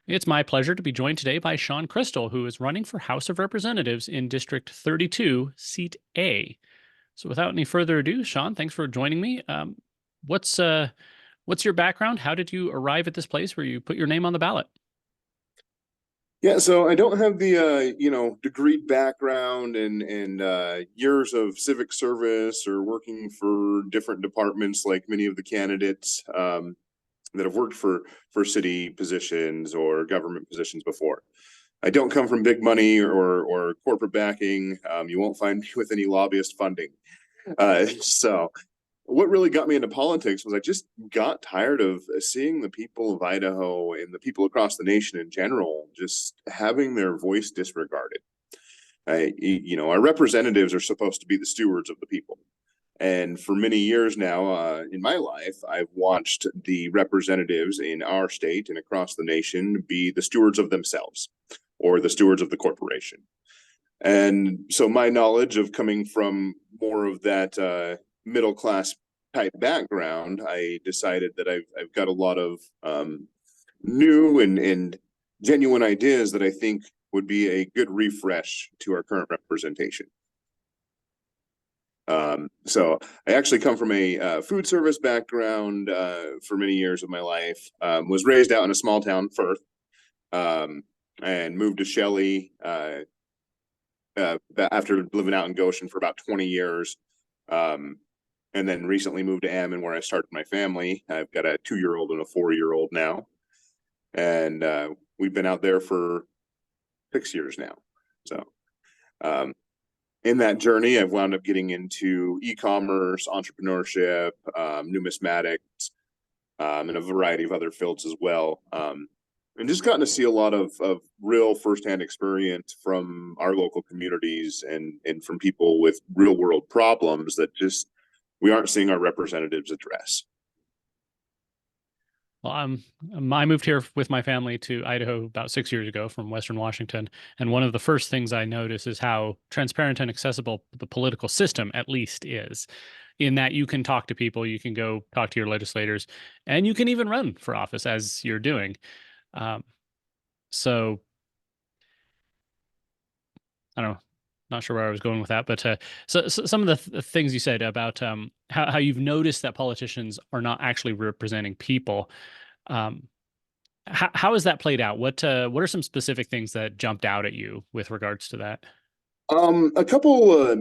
It's my pleasure to be joined today by Sean Crystal, who is running for House of Representatives in District 32, Seat A. So, without any further ado, Sean, thanks for joining me. What's uh, what's your background? How did you arrive at this place where you put your name on the ballot? Yeah, so I don't have the degreed background and years of civic service or working for different departments like many of the candidates that have worked for city positions or government positions before. I don't come from big money or corporate backing. You won't find me with any lobbyist funding. So what really got me into politics was I just got tired of seeing the people of Idaho and the people across the nation in general just having their voice disregarded. Our representatives are supposed to be the stewards of the people. And for many years now, in my life, I've watched the representatives in our state and across the nation be the stewards of themselves or the stewards of the corporation. And so my knowledge of coming from more of that middle class type background, I decided that I've got a lot of new and genuine ideas that I think would be a good refresh to our current representation. So I actually come from a food service background for many years of my life. Was raised out in a small town, Firth, and moved to Shelley after living out in Goshen for about 20 years. And then recently moved to Ammon, where I started my family. I've got a 2-year-old and a 4-year-old now. And we've been out there for 6 years now. So in that journey, I've wound up getting into e-commerce, entrepreneurship, numismatics, and a variety of other fields as well. And just gotten to see a lot of real firsthand experience from our local communities and from people with real world problems that just we aren't seeing our representatives address. Well, I moved here with my family to Idaho about 6 years ago from Western Washington, and one of the first things I notice is how transparent and accessible the political system, at least, is. In that you can talk to people, you can go talk to your legislators, and you can even run for office as you're doing. Um, so I don't know, not sure where I was going with that, but so some of the things you said about how you've noticed that politicians are not actually representing people. Um, how has that played out? What are some specific things that jumped out at you with regards to that? A couple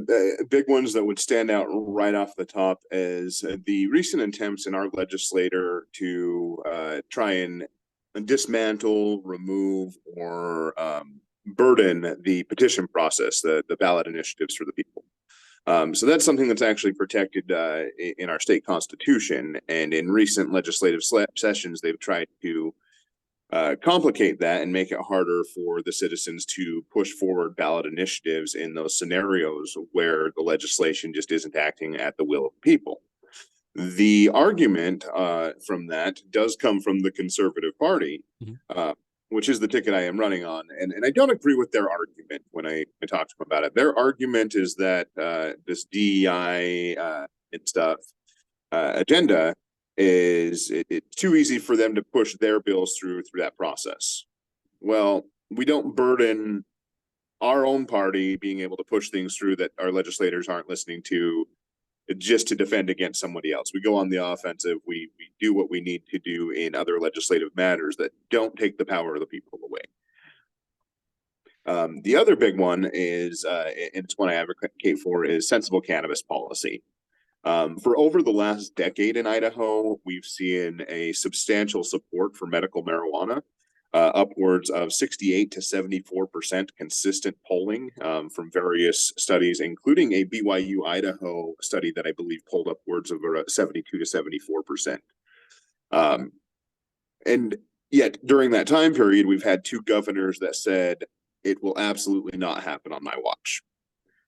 big ones that would stand out right off the top is the recent attempts in our legislator to try and dismantle, remove, or burden the petition process, the ballot initiatives for the people. So that's something that's actually protected in our state constitution. And in recent legislative sessions, they've tried to complicate that and make it harder for the citizens to push forward ballot initiatives in those scenarios where the legislation just isn't acting at the will of the people. The argument from that does come from the Conservative Party, Mhm. which is the ticket I am running on. And I don't agree with their argument when I talk to them about it. Their argument is that this DEI and stuff agenda is it's too easy for them to push their bills through that process. Well, we don't burden our own party being able to push things through that our legislators aren't listening to just to defend against somebody else. We go on the offensive. We do what we need to do in other legislative matters that don't take the power of the people away. The other big one is, and it's one I advocate for, is sensible cannabis policy. For over the last decade in Idaho, we've seen a substantial support for medical marijuana, upwards of 68 to 74% consistent polling from various studies, including a BYU Idaho study that I believe polled upwards of 72 to 74%. And yet, during that time period, we've had two governors that said it will absolutely not happen on my watch.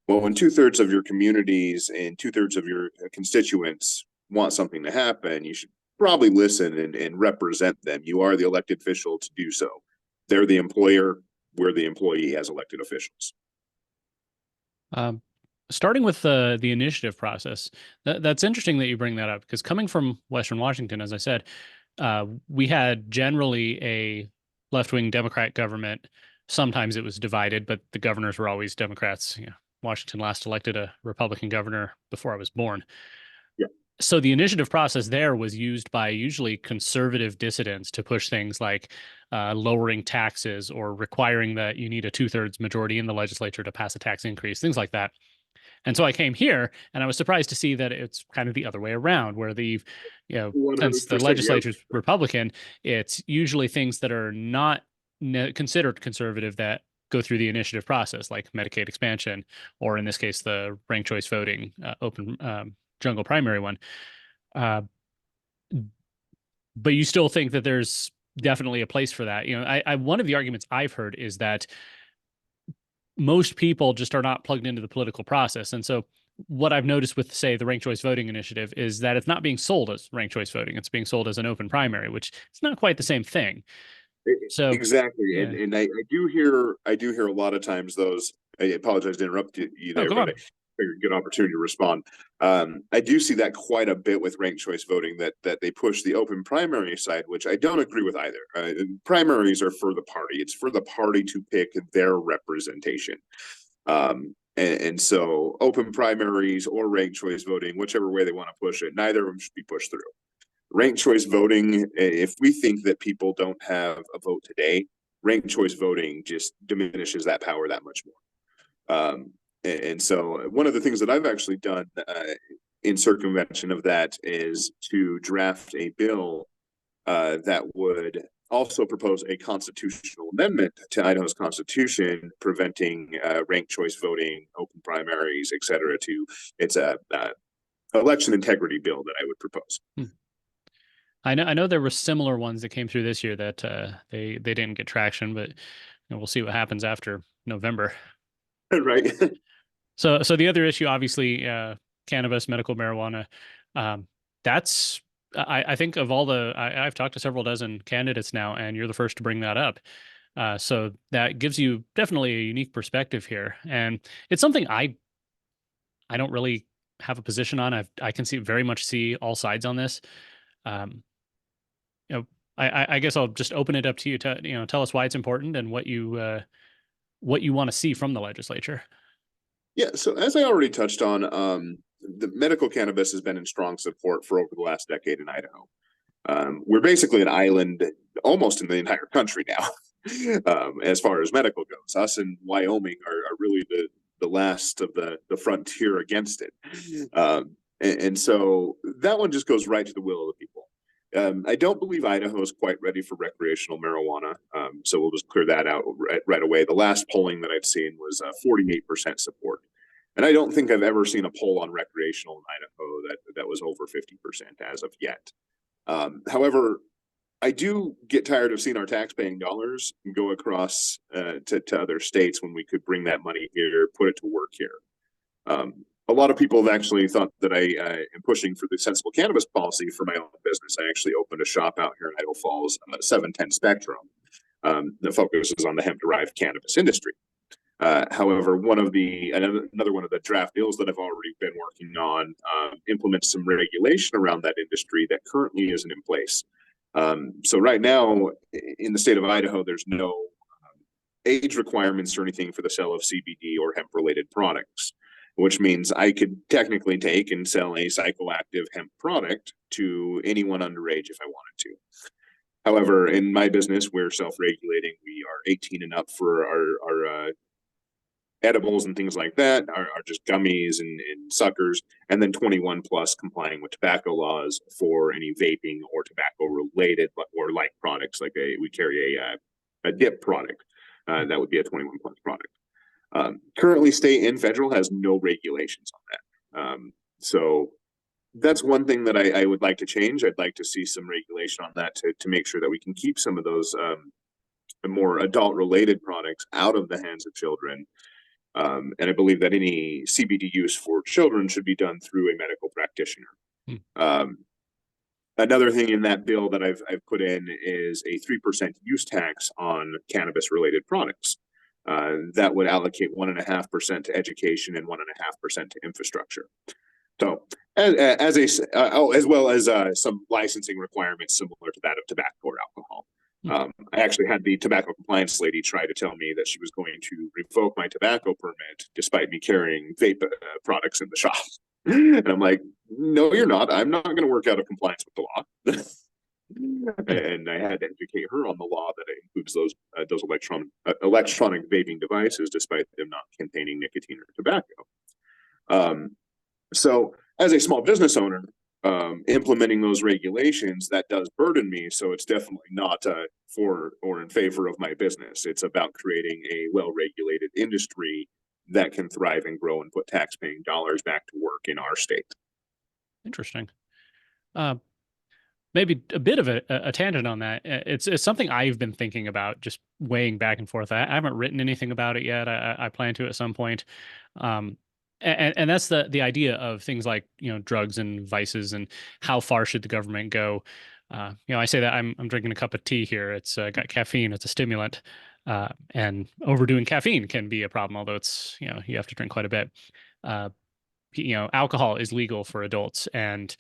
Well, when 2/3 of your communities and 2/3 of your constituents want something to happen, you should probably listen and represent them. You are the elected official to do so. They're the employer, we're the employee as elected officials. Um, Starting with the initiative process, that's interesting that you bring that up, because coming from Western Washington, as I said, we had generally left-wing Democrat government. Sometimes it was divided, but the governors were always Democrats. Washington last elected a Republican governor before I was born. Yeah. So the initiative process there was used by usually conservative dissidents to push things like lowering taxes or requiring that you need a two-thirds majority in the legislature to pass a tax increase, things like that. And so I came here and I was surprised to see that it's kind of the other way around, where since the 100%. Yeah. legislature's Republican, it's usually things that are not considered conservative that go through the initiative process, like Medicaid expansion, or in this case, the ranked choice voting, open jungle primary one. Uh, but you still think that there's definitely a place for that. One of the arguments I've heard is that most people just are not plugged into the political process. And so what I've noticed with, say, the ranked choice voting initiative is that it's not being sold as ranked choice voting. It's being sold as an open primary, which it's not quite the same thing. So, Exactly. yeah. And I do hear a lot of times those. I apologize to interrupt you Oh, there, go but I on. figured a good opportunity to respond. I do see that quite a bit with ranked choice voting, that they push the open primary side, which I don't agree with either. Primaries are for the party. It's for the party to pick their representation. And so open primaries or ranked choice voting, whichever way they want to push it, neither of them should be pushed through. Ranked choice voting, if we think that people don't have a vote today, ranked choice voting just diminishes that power that much more. And so one of the things that I've actually done in circumvention of that is to draft a bill that would also propose a constitutional amendment to Idaho's constitution, preventing ranked choice voting, open primaries, et cetera. It's a election integrity bill that I would propose. I know there were similar ones that came through this year that they didn't get traction, but we'll see what happens after November. Right. So the other issue, obviously, cannabis, medical marijuana. Um, that's I think of all I've talked to several dozen candidates now, and you're the first to bring that up. So that gives you definitely a unique perspective here, and it's something I don't really have a position on. I can very much see all sides on this. Um, you know, I guess I'll just open it up to you to tell us why it's important and what you want to see from the legislature. Yeah, so as I already touched on, the medical cannabis has been in strong support for over the last decade in Idaho. We're basically an island almost in the entire country now, as far as medical goes. Us and Wyoming are really the last of the frontier against it. And so that one just goes right to the will of the people. I don't believe Idaho is quite ready for recreational marijuana, so we'll just clear that out right away. The last polling that I've seen was 48% support, and I don't think I've ever seen a poll on recreational in Idaho that was over 50% as of yet. However, I do get tired of seeing our tax-paying dollars go across to other states when we could bring that money here, put it to work here. A lot of people have actually thought that I am pushing for the sensible cannabis policy for my own business. I actually opened a shop out here in Idaho Falls, 710 Spectrum, that focuses on the hemp-derived cannabis industry. However, another one of the draft bills that I've already been working on implements some regulation around that industry that currently isn't in place. So right now in the state of Idaho, there's no age requirements or anything for the sale of CBD or hemp-related products, which means I could technically take and sell a psychoactive hemp product to anyone underage if I wanted to. However, in my business, we're self-regulating. We are 18 and up for our edibles and things like that are just gummies and suckers, and then 21 plus complying with tobacco laws for any vaping or tobacco related or like products. Like we carry a dip product that would be a 21 plus product. Currently, state and federal has no regulations on that. So that's one thing that I would like to change. I'd like to see some regulation on that to make sure that we can keep some of those more adult related products out of the hands of children. And I believe that any CBD use for children should be done through a medical practitioner. Hmm. Another thing in that bill that I've put in is a 3% use tax on cannabis related products. That would allocate 1.5% to education and 1.5% to infrastructure. So, as well as some licensing requirements similar to that of tobacco or alcohol. Hmm. I actually had the tobacco compliance lady try to tell me that she was going to revoke my tobacco permit despite me carrying vape products in the shop. And I'm like, no, you're not. I'm not going to work out of compliance with the law. Hmm. And I had to educate her on the law that it includes those electronic vaping devices, despite them not containing nicotine or tobacco. Um, so, as a small business owner, implementing those regulations that does burden me. So it's definitely not for or in favor of my business. It's about creating a well-regulated industry that can thrive and grow and put tax-paying dollars back to work in our state. Interesting. Uh, Maybe a bit of a tangent on that. It's something I've been thinking about, just weighing back and forth. I haven't written anything about it yet. I plan to at some point. Um, and that's the idea of things like, drugs and vices and how far should the government go. I say that I'm drinking a cup of tea here. It's got caffeine. It's a stimulant. And overdoing caffeine can be a problem, although it's, you have to drink quite a bit. Uh, Alcohol is legal for adults, and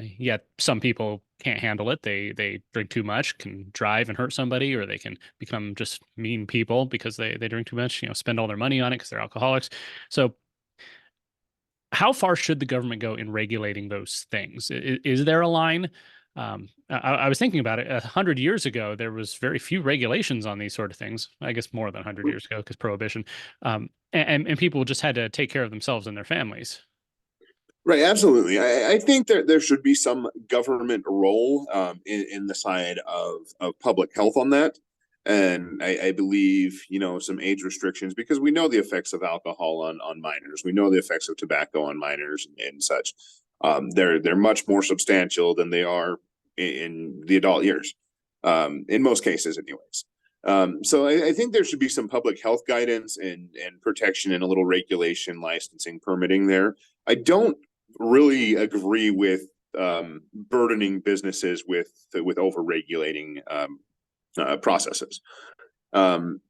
yet some people can't handle it. They drink too much, can drive and hurt somebody, or they can become just mean people because they drink too much. Spend all their money on it because they're alcoholics. So, how far should the government go in regulating those things? Is there a line? I was thinking about it. 100 years ago, there was very few regulations on these sort of things. I guess more than 100 years ago, because prohibition, and people just had to take care of themselves and their families. Right, absolutely. I think there should be some government role in the side of public health on that. And I believe, some age restrictions because we know the effects of alcohol on minors. We know the effects of tobacco on minors and such. They're much more substantial than they are in the adult years, in most cases, anyways. So I think there should be some public health guidance and protection and a little regulation, licensing, permitting there. I don't really agree with burdening businesses with over regulating processes. Um,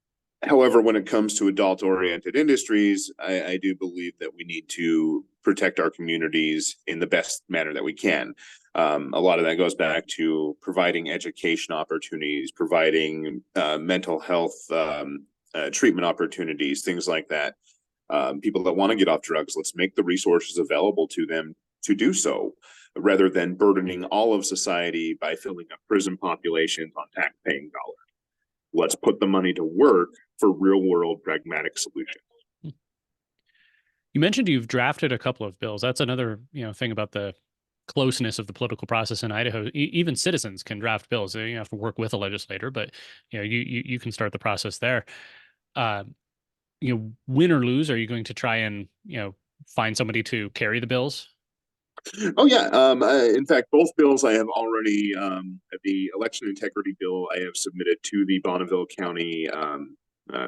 However, when it comes to adult oriented industries, I do believe that we need to protect our communities in the best manner that we can. A lot of that goes back to providing education opportunities, providing mental health treatment opportunities, things like that. People that want to get off drugs, let's make the resources available to them to do so rather than burdening all of society by filling up prison populations on tax paying dollars. Let's put the money to work for real world pragmatic solutions. You mentioned you've drafted a couple of bills. That's another, thing about the closeness of the political process in Idaho. Even citizens can draft bills. You have to work with a legislator, but you can start the process there. Uh, Win or lose, are you going to try and find somebody to carry the bills? Oh yeah. In fact, both bills I have already the election integrity bill I have submitted to the Bonneville County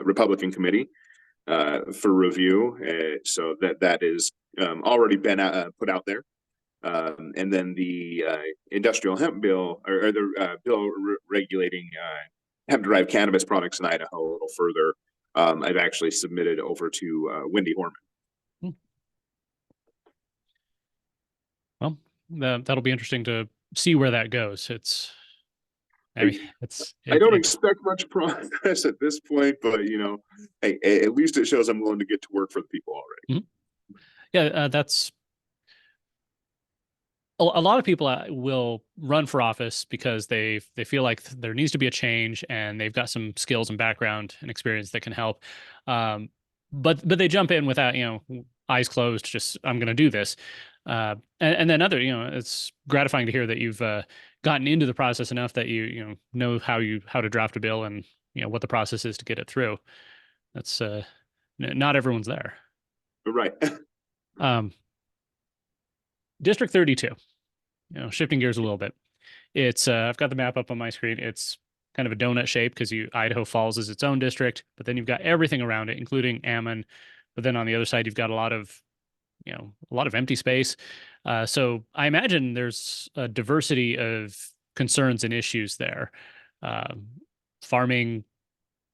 Republican Committee for review. So that is already been put out there. And then the industrial hemp bill or the bill regulating hemp-derived cannabis products in Idaho a little further. I've actually submitted over to Wendy Horman. Hmm. Well, that'll be interesting to see where that goes. I mean, I don't expect much progress at this point, but hey, at least it shows I'm willing to get to work for the people already. Mhm. Yeah, that's a lot of people will run for office because they feel like there needs to be a change and they've got some skills and background and experience that can help. Um, but they jump in without, eyes closed, just I'm going to do this. And then it's gratifying to hear that you've gotten into the process enough that you know how to draft a bill and what the process is to get it through. That's not everyone's there. Right. Um, District 32. Shifting gears a little bit. It's I've got the map up on my screen. It's kind of a donut shape because Idaho Falls is its own district, but then you've got everything around it, including Ammon. But then on the other side, you've got a lot of empty space. So I imagine there's a diversity of concerns and issues there. Um, Farming,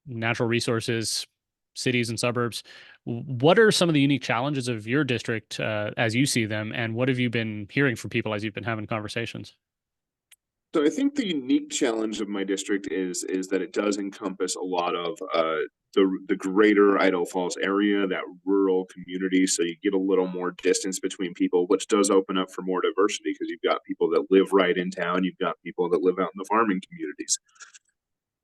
natural resources, cities and suburbs. What are some of the unique challenges of your district as you see them, and what have you been hearing from people as you've been having conversations? So I think the unique challenge of my district is that it does encompass a lot of the greater Idaho Falls area, that rural community. So you get a little more distance between people, which does open up for more diversity because you've got people that live right in town, you've got people that live out in the farming communities.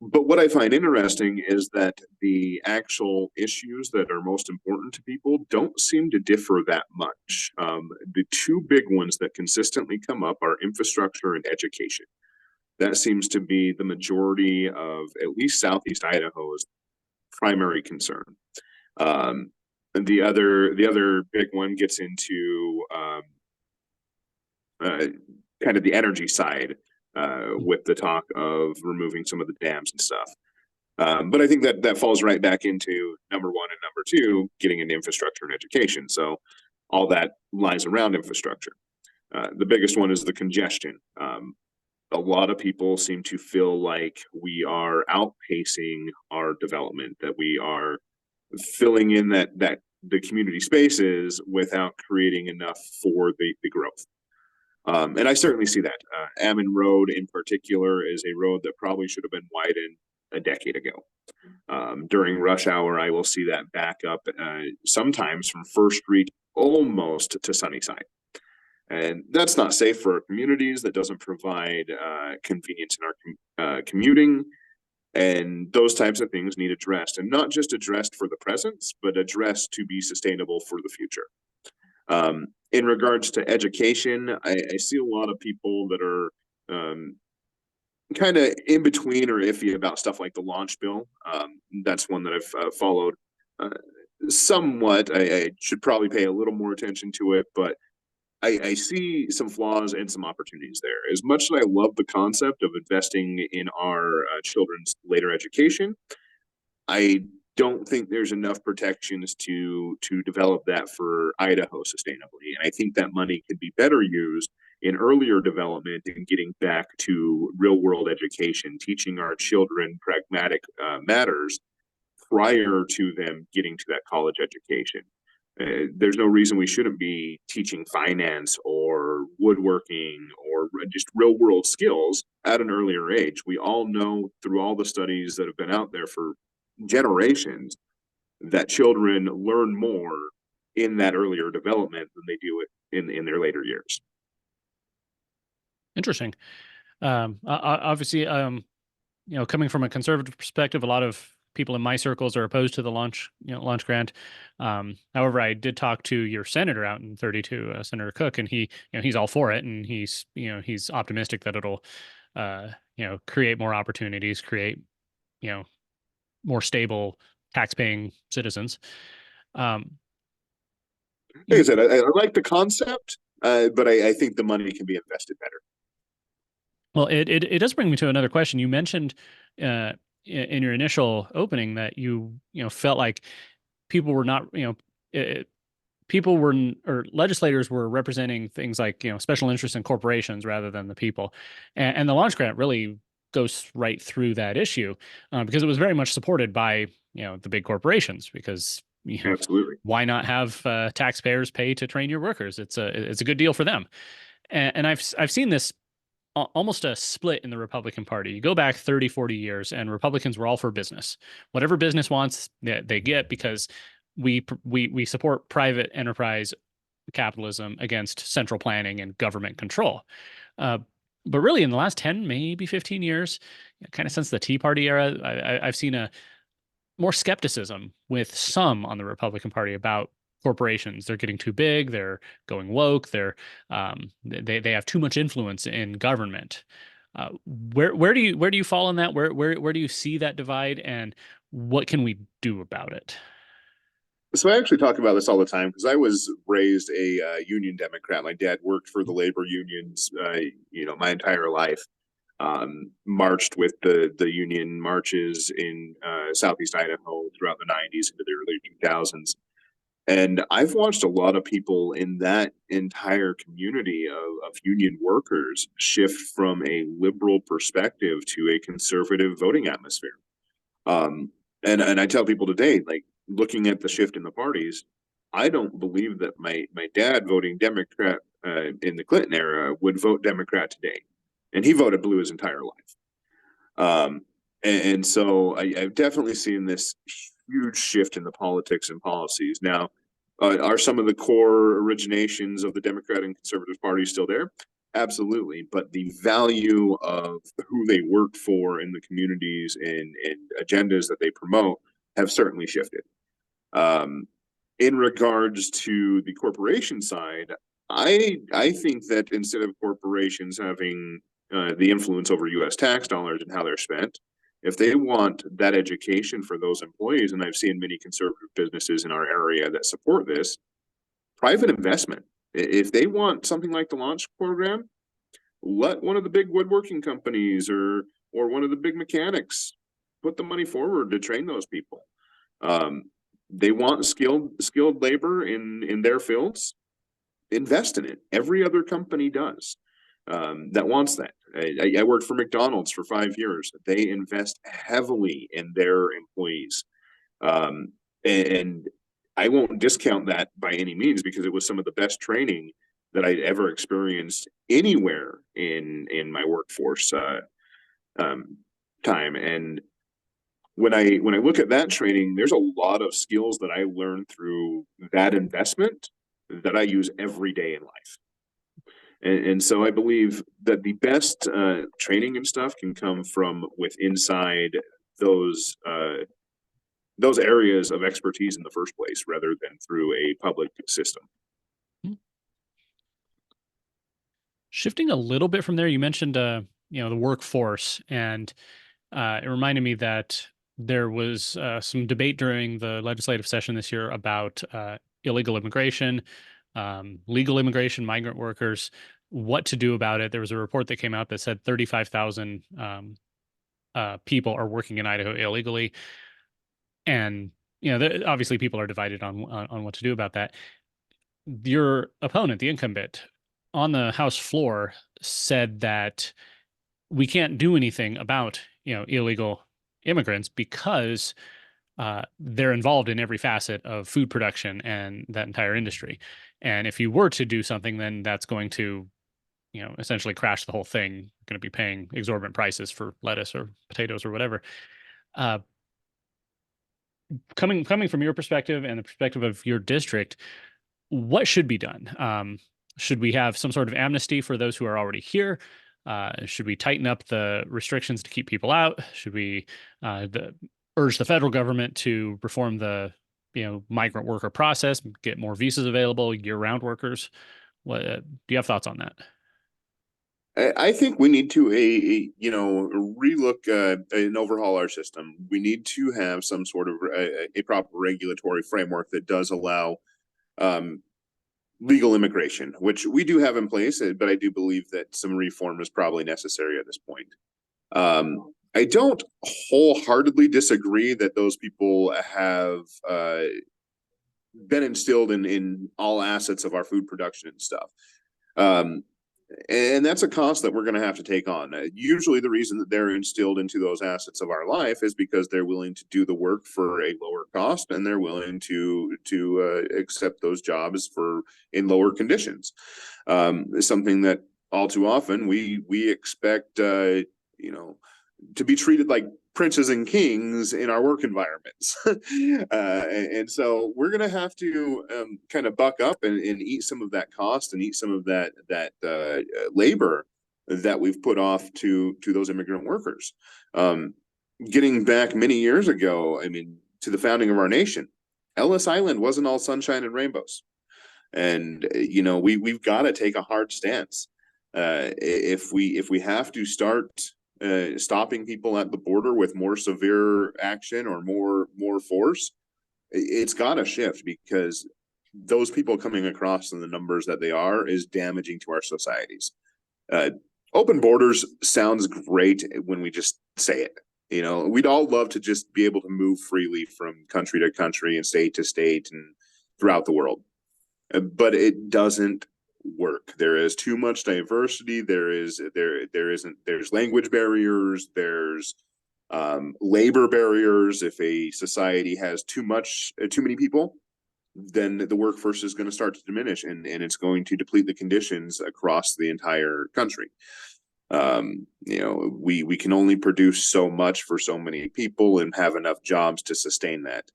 But what I find interesting is that the actual issues that are most important to people don't seem to differ that much. The two big ones that consistently come up are infrastructure and education. That seems to be the majority of at least Southeast Idaho's primary concern. Um, and the other big one gets into uh, kind of the energy side with the talk of removing some of the dams and stuff. But I think that that falls right back into number one and number two, getting into infrastructure and education. So all that lies around infrastructure. The biggest one is the congestion. A lot of people seem to feel like we are outpacing our development, that we are filling in that the community spaces without creating enough for the growth. And I certainly see that. Ammon Road in particular is a road that probably should have been widened a decade ago. During rush hour, I will see that back up sometimes from First Street almost to Sunnyside. And that's not safe for our communities. That doesn't provide convenience in our commuting. And those types of things need addressed, and not just addressed for the present, but addressed to be sustainable for the future. In regards to education, I see a lot of people that are kind of in between or iffy about stuff like the launch bill. That's one that I've followed uh, somewhat. I should probably pay a little more attention to it, but I see some flaws and some opportunities there. As much as I love the concept of investing in our children's later education, I don't think there's enough protections to develop that for Idaho sustainably. And I think that money could be better used in earlier development and getting back to real world education, teaching our children pragmatic matters prior to them getting to that college education. There's no reason we shouldn't be teaching finance or woodworking or just real world skills at an earlier age. We all know through all the studies that have been out there for generations that children learn more in that earlier development than they do it in their later years. Interesting. Obviously, coming from a conservative perspective, a lot of people in my circles are opposed to the launch grant. However, I did talk to your senator out in 32, Senator Cook, and he's all for it, and he's optimistic that it'll, create more opportunities, create, you know, more stable tax-paying citizens. Um, Like I you, said, I like the concept, but I think the money can be invested better. well, it does bring me to another question. You mentioned in your initial opening that you felt like people were not, people were or legislators were representing things like special interests in corporations rather than the people, and the launch grant really goes right through that issue because it was very much supported by the big corporations because Absolutely. why not have taxpayers pay to train your workers? It's a good deal for them, and I've seen this almost a split in the Republican Party. You go back 30, 40 years, and Republicans were all for business. Whatever business wants, they get because we support private enterprise capitalism against central planning and government control. Uh, but really, in the last 10, maybe 15 years, kind of since the Tea Party era, I've seen a more skepticism with some on the Republican Party about corporations. They're getting too big. They're going woke. They have too much influence in government. Where do you fall on that? Where do you see that divide, and what can we do about it? So I actually talk about this all the time because I was raised a union Democrat. My dad worked for the labor unions, my entire life. Marched with the union marches in Southeast Idaho throughout the '90s into the early 2000s. And I've watched a lot of people in that entire community of union workers shift from a liberal perspective to a conservative voting atmosphere. Um, and I tell people today, like looking at the shift in the parties, I don't believe that my dad voting Democrat in the Clinton era would vote Democrat today. and he voted blue his entire life. And so I've definitely seen this huge shift in the politics and policies. Now, are some of the core originations of the Democratic and Conservative Party still there? Absolutely. But the value of who they work for in the communities and agendas that they promote have certainly shifted. Um, in regards to the corporation side, I think that instead of corporations having the influence over U.S. tax dollars and how they're spent, if they want that education for those employees, and I've seen many conservative businesses in our area that support this, private investment. If they want something like the launch program, let one of the big woodworking companies or one of the big mechanics put the money forward to train those people. Um, they want skilled labor in their fields. Invest in it. Every other company does that wants that. I worked for McDonald's for 5 years. They invest heavily in their employees, um, and I won't discount that by any means because it was some of the best training that I'd ever experienced anywhere in my workforce um, time. And when I look at that training, there's a lot of skills that I learned through that investment that I use every day in life. And so I believe that the best training and stuff can come from with inside those those areas of expertise in the first place, rather than through a public system. Shifting a little bit from there, you mentioned the workforce, and it reminded me that there was some debate during the legislative session this year about illegal immigration, legal immigration, migrant workers, what to do about it. There was a report that came out that said 35,000 people are working in Idaho illegally, and obviously people are divided on what to do about that. Your opponent, the incumbent, on the House floor said that we can't do anything about illegal immigrants because they're involved in every facet of food production and that entire industry. And if you were to do something, then that's going to essentially crash the whole thing. You're going to be paying exorbitant prices for lettuce or potatoes or whatever. Uh, coming from your perspective and the perspective of your district, what should be done? Should we have some sort of amnesty for those who are already here? Should we tighten up the restrictions to keep people out? Should we urge the federal government to reform the migrant worker process, get more visas available, year-round workers? What do you have thoughts on that? I think we need to relook and overhaul our system. We need to have some sort of a proper regulatory framework that does allow um, legal immigration, which we do have in place, but I do believe that some reform is probably necessary at this point. I don't wholeheartedly disagree that those people have been instilled in all assets of our food production and stuff. Um, and that's a cost that we're going to have to take on. Usually, the reason that they're instilled into those assets of our life is because they're willing to do the work for a lower cost, and they're willing to accept those jobs for in lower conditions. Something that all too often we expect, to be treated like princes and kings in our work environments. And so we're going to have to kind of buck up and eat some of that cost and eat some of that labor that we've put off to those immigrant workers. Getting back many years ago, I mean, to the founding of our nation, Ellis Island wasn't all sunshine and rainbows. And we've got to take a hard stance. If we have to start stopping people at the border with more severe action or more force, it's got to shift, because those people coming across in the numbers that they are is damaging to our societies. Open borders sounds great when we just say it. We'd all love to just be able to move freely from country to country and state to state and throughout the world. But it doesn't work. There is too much diversity. There's language barriers. There's labor barriers. If a society has too many people, then the workforce is going to start to diminish, and it's going to deplete the conditions across the entire country. We can only produce so much for so many people and have enough jobs to sustain that.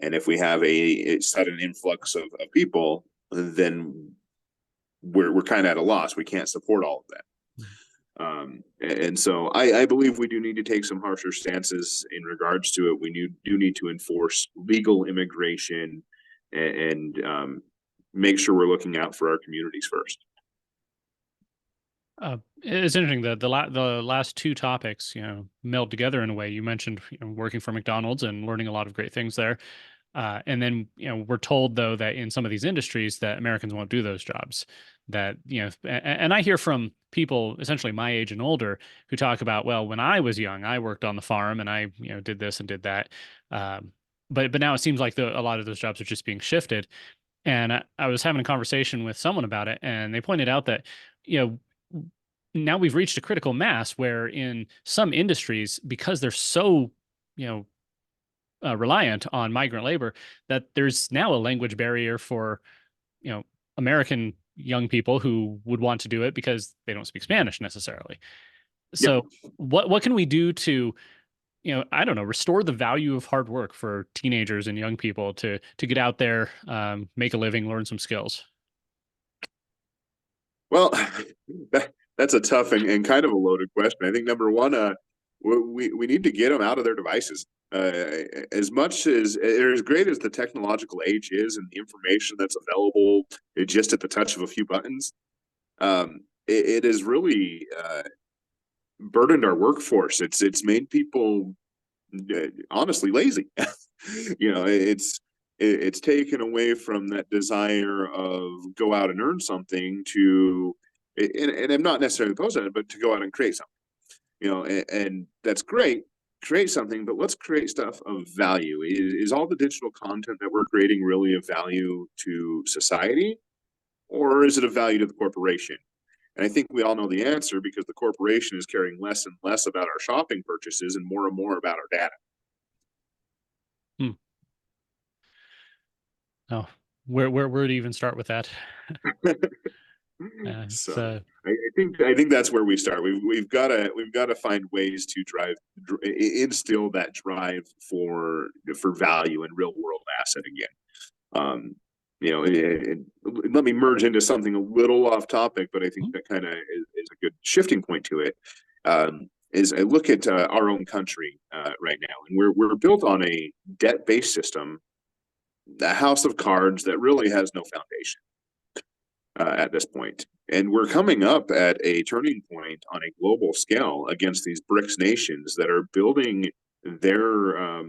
And if we have a sudden influx of people, then we're kind of at a loss. We can't support all of that. And so I believe we do need to take some harsher stances in regards to it. Do need to enforce legal immigration and make sure we're looking out for our communities first. It's interesting that the last two topics, meld together in a way. You mentioned, working for McDonald's and learning a lot of great things there. And then, we're told though that in some of these industries that Americans won't do those jobs. That, and I hear from people essentially my age and older who talk about, well, when I was young, I worked on the farm and I, did this and did that. But now it seems like a lot of those jobs are just being shifted. And I was having a conversation with someone about it, and they pointed out that, now we've reached a critical mass where in some industries, because they're so, you know, reliant on migrant labor, that there's now a language barrier for, American young people who would want to do it because they don't speak Spanish necessarily. Yep. So what can we do to, I don't know, restore the value of hard work for teenagers and young people to get out there, make a living, learn some skills? Well, that's a tough and kind of a loaded question. I think number one, we need to get them out of their devices. As much as great as the technological age is and the information that's available just at the touch of a few buttons, it has really burdened our workforce. It's made people honestly lazy. It's taken away from that desire of go out and earn something to, and I'm not necessarily opposed to it, but to go out and create something. And that's great. Create something, but let's create stuff of value. Is all the digital content that we're creating really of value to society, or is it of value to the corporation? And I think we all know the answer because the corporation is caring less and less about our shopping purchases and more about our data. Hmm. Oh, where to even start with that? It's So I think that's where we start. We've got to find ways to instill that drive for value and real world asset again. Let me merge into something a little off topic, but I think that kind of is a good shifting point to it. Is I look at our own country right now, and we're built on a debt based system, a house of cards that really has no foundation at this point. And we're coming up at a turning point on a global scale against these BRICS nations that are building their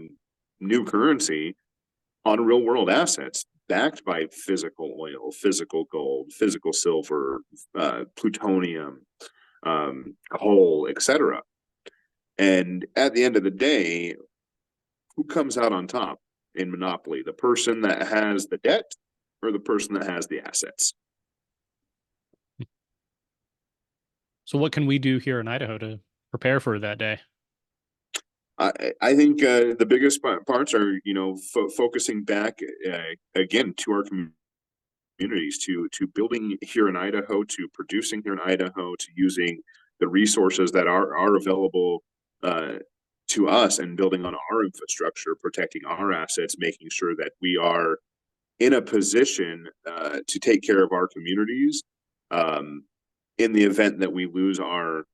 new currency on real world assets backed by physical oil, physical gold, physical silver, plutonium, coal, etc. And at the end of the day, who comes out on top in monopoly? The person that has the debt or the person that has the assets? So what can we do here in Idaho to prepare for that day? I think the biggest parts are, focusing back again to our communities, to building here in Idaho, to producing here in Idaho, to using the resources that are available to us and building on our infrastructure, protecting our assets, making sure that we are in a position to take care of our communities in the event that we lose our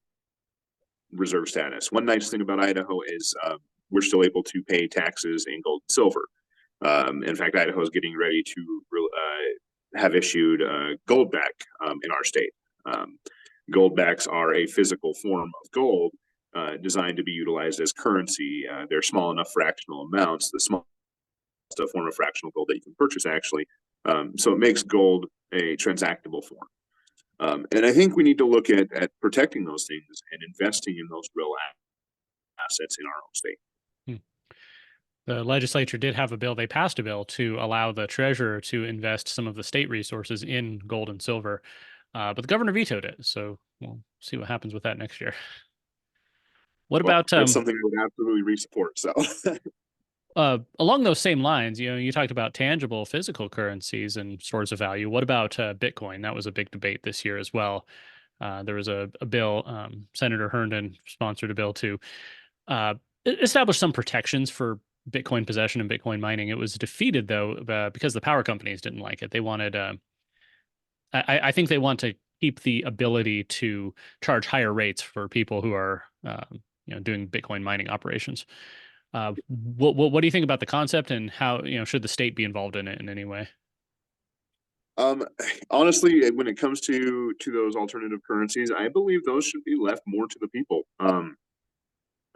reserve status. One nice thing about Idaho is we're still able to pay taxes in gold and silver. In fact, Idaho is getting ready to have issued gold back in our state. Gold backs are a physical form of gold designed to be utilized as currency. They're small enough fractional amounts, the smallest form of fractional gold that you can purchase, actually. So it makes gold a transactable form. And I think we need to look at protecting those things and investing in those real assets in our own state. The legislature did have a bill. They passed a bill to allow the treasurer to invest some of the state resources in gold and silver, but the governor vetoed it. So we'll see what happens with that next year. What Well, about that's something I would absolutely re-support. So along those same lines? You talked about tangible physical currencies and stores of value. What about Bitcoin? That was a big debate this year as well. There was a bill, Senator Herndon sponsored a bill to uh, establish some protections for Bitcoin possession and Bitcoin mining. It was defeated though because the power companies didn't like it. They wanted, I think they want to keep the ability to charge higher rates for people who are, doing Bitcoin mining operations. What do you think about the concept, and how, should the state be involved in it in any way? Um, Honestly, when it comes to those alternative currencies, I believe those should be left more to the people.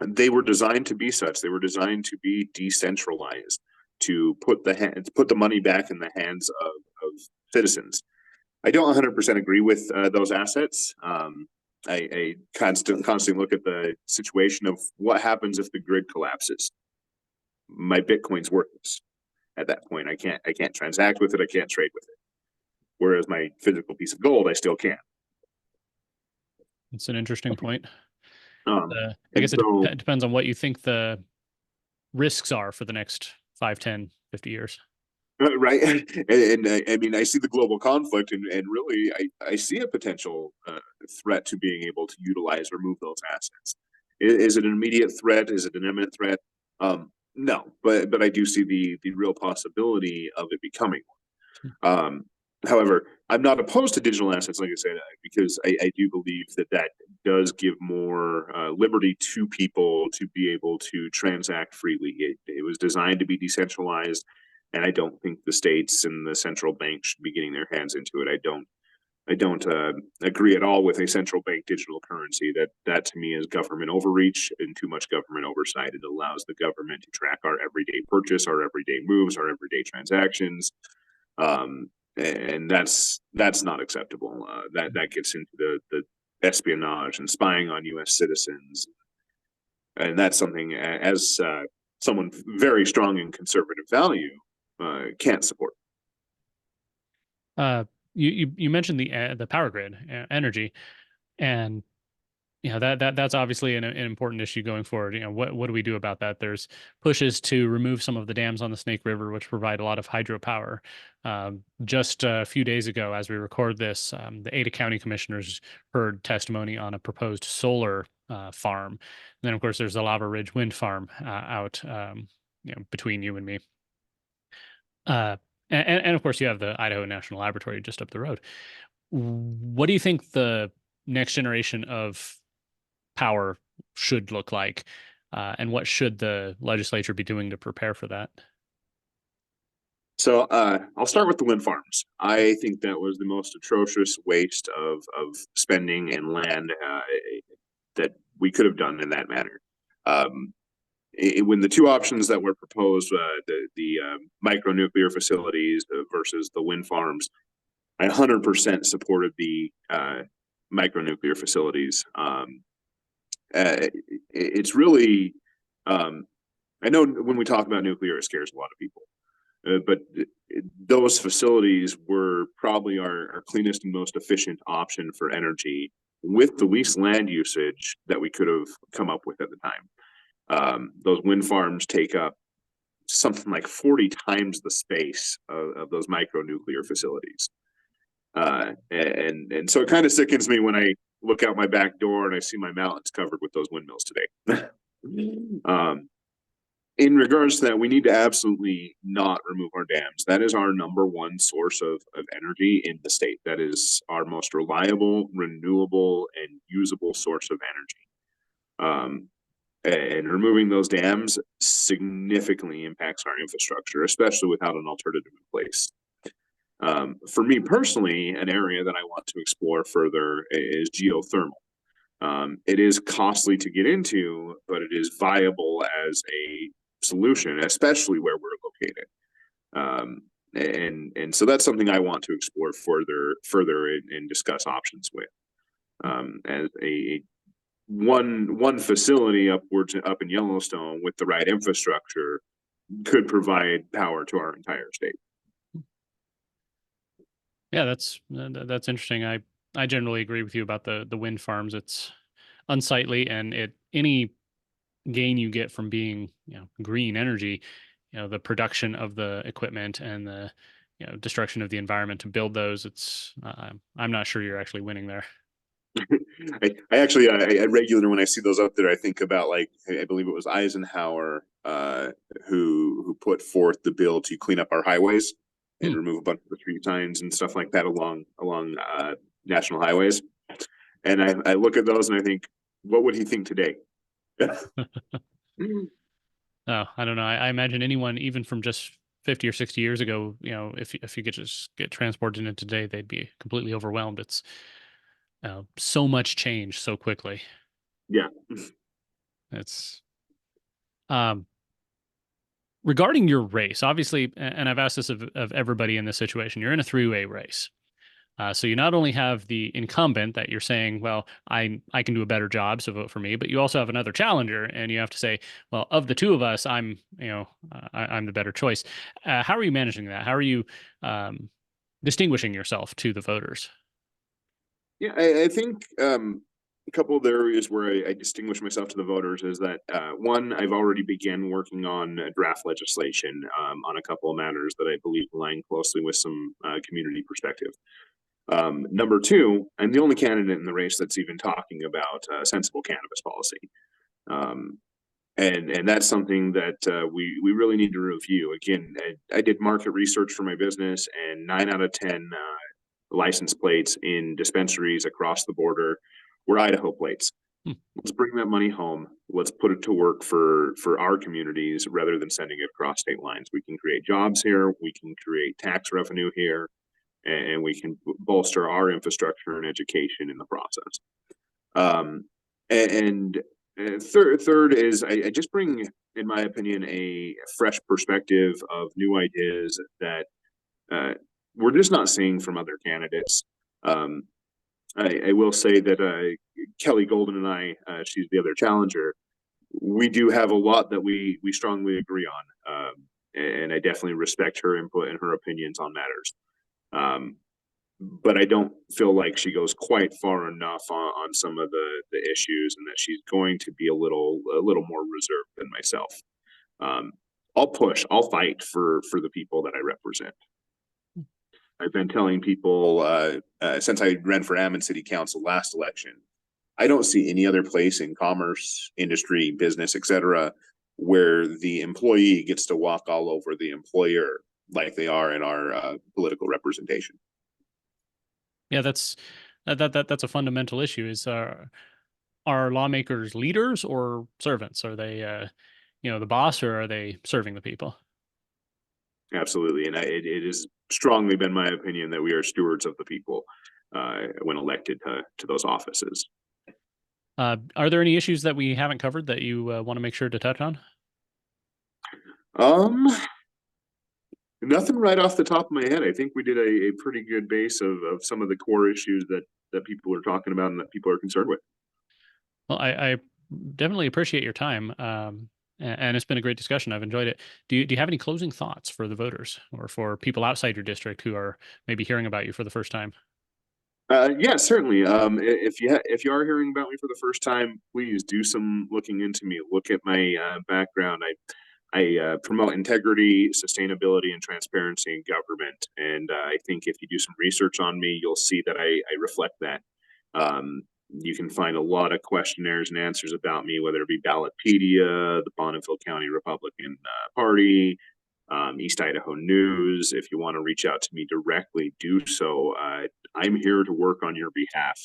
They were designed to be such. They were designed to be decentralized, to put the money back in the hands of citizens. I don't 100% agree with those assets. I constantly look at the situation of what happens if the grid collapses. My Bitcoin's worthless at that point. I can't transact with it. I can't trade with it. Whereas my physical piece of gold, I still can. It's an interesting point. Um, I and guess it so depends on what you think the risks are for the next 5, 10, 50 years. right, and I mean, I see the global conflict, and really, I see a potential threat to being able to utilize or move those assets. Is it an immediate threat? Is it an imminent threat? No, but I do see the real possibility of it becoming one. However, I'm not opposed to digital assets, like I said, because I do believe that does give more liberty to people to be able to transact freely. It was designed to be decentralized, and I don't think the states and the central bank should be getting their hands into it. I don't agree at all with a central bank digital currency. That to me is government overreach and too much government oversight. It allows the government to track our everyday purchase, our everyday moves, our everyday transactions, and that's not acceptable. That gets into the espionage and spying on U.S. citizens, and that's something as someone very strong in conservative value can't support. You mentioned the power grid, energy, and that's obviously an important issue going forward. What do we do about that? There's pushes to remove some of the dams on the Snake River, which provide a lot of hydropower. Just a few days ago, as we record this, the Ada County commissioners heard testimony on a proposed solar farm. And then, of course, there's the Lava Ridge wind farm out, between you and me. And of course, you have the Idaho National Laboratory just up the road. What do you think the next generation of power should look like, and what should the legislature be doing to prepare for that? So I'll start with the wind farms. I think that was the most atrocious waste of spending and land that we could have done in that manner. Um, when the two options that were proposed, the micro nuclear facilities versus the wind farms, I 100% supported the micro nuclear facilities. It's really, um, I know when we talk about nuclear, it scares a lot of people. But those facilities were probably our cleanest and most efficient option for energy with the least land usage that we could have come up with at the time. Those wind farms take up something like 40 times the space of those micro nuclear facilities. And so it kind of sickens me when I look out my back door and I see my mountains covered with those windmills today. um, in regards to that, we need to absolutely not remove our dams. That is our number one source of energy in the state. That is our most reliable, renewable, and usable source of energy. And removing those dams significantly impacts our infrastructure, especially without an alternative in place. For me personally, an area that I want to explore further is geothermal. It is costly to get into, but it is viable as a solution, especially where we're located. And so that's something I want to explore further and discuss options with. As a one facility up in Yellowstone with the right infrastructure could provide power to our entire state. Yeah, that's interesting. I generally agree with you about the wind farms. It's unsightly, and any gain you get from being, green energy, the production of the equipment and the, destruction of the environment to build those, I'm not sure you're actually winning there. I actually, I regular when I see those up there, I think about like I believe it was Eisenhower who put forth the bill to clean up our highways and Hmm. remove a bunch of the street signs and stuff like that along national highways. And I look at those and I think, what would he think today? Oh, I don't know. I imagine anyone, even from just 50 or 60 years ago, if you could just get transported into today, they'd be completely overwhelmed. It's so much change so quickly. Yeah. It's um, regarding your race, obviously, and I've asked this of everybody in this situation. You're in a three-way race. So you not only have the incumbent that you're saying, well, I can do a better job, so vote for me, but you also have another challenger, and you have to say, well, of the two of us, I'm the better choice. How are you managing that? How are you distinguishing yourself to the voters? Yeah, I think a couple of areas where I distinguish myself to the voters is that one, I've already began working on draft legislation on a couple of matters that I believe align closely with some community perspective. Number two, I'm the only candidate in the race that's even talking about sensible cannabis policy. Um, and that's something that we really need to review. Again, I did market research for my business, and 9 out of 10 license plates in dispensaries across the border were Idaho plates. Hmm. Let's bring that money home. Let's put it to work for our communities rather than sending it across state lines. We can create jobs here. We can create tax revenue here, and we can bolster our infrastructure and education in the process. Um, and third is I just bring, in my opinion, a fresh perspective of new ideas that uh, we're just not seeing from other candidates. Um, I will say that Kelly Golden and she's the other challenger. We do have a lot that we strongly agree on, and I definitely respect her input and her opinions on matters. Um, but I don't feel like she goes quite far enough on some of the issues, and that she's going to be a little more reserved than myself. Um, I'll push, I'll fight for the people that I represent. I've been telling people since I ran for Ammon City Council last election, I don't see any other place in commerce, industry, business, etc., where the employee gets to walk all over the employer like they are in our political representation. Yeah, that's a fundamental issue. Is are lawmakers leaders or servants? Are they the boss, or are they serving the people? Absolutely, and it has strongly been my opinion that we are stewards of the people when elected to those offices. Are there any issues that we haven't covered that you want to make sure to touch on? Um, Nothing right off the top of my head. I think we did a pretty good base of some of the core issues that people are talking about and that people are concerned with. Well, I definitely appreciate your time. And it's been a great discussion. I've enjoyed it. Do you have any closing thoughts for the voters or for people outside your district who are maybe hearing about you for the first time? Yeah, certainly. If you are hearing about me for the first time, please do some looking into me. Look at my background. I promote integrity, sustainability, and transparency in government. And I think if you do some research on me, you'll see that I reflect that. Um, you can find a lot of questionnaires and answers about me, whether it be Ballotpedia, the Bonneville County Republican Party, East Idaho News. If you want to reach out to me directly, do so. I'm here to work on your behalf.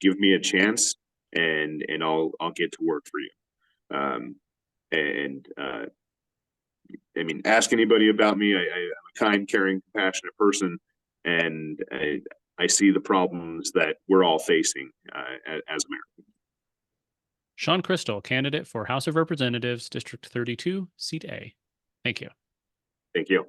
Give me a chance, and I'll get to work for you. And I mean, ask anybody about me. I'm a kind, caring, compassionate person, and I see the problems that we're all facing as Americans. Sean Crystal, candidate for House of Representatives, District 32, Seat A. Thank you. Thank you.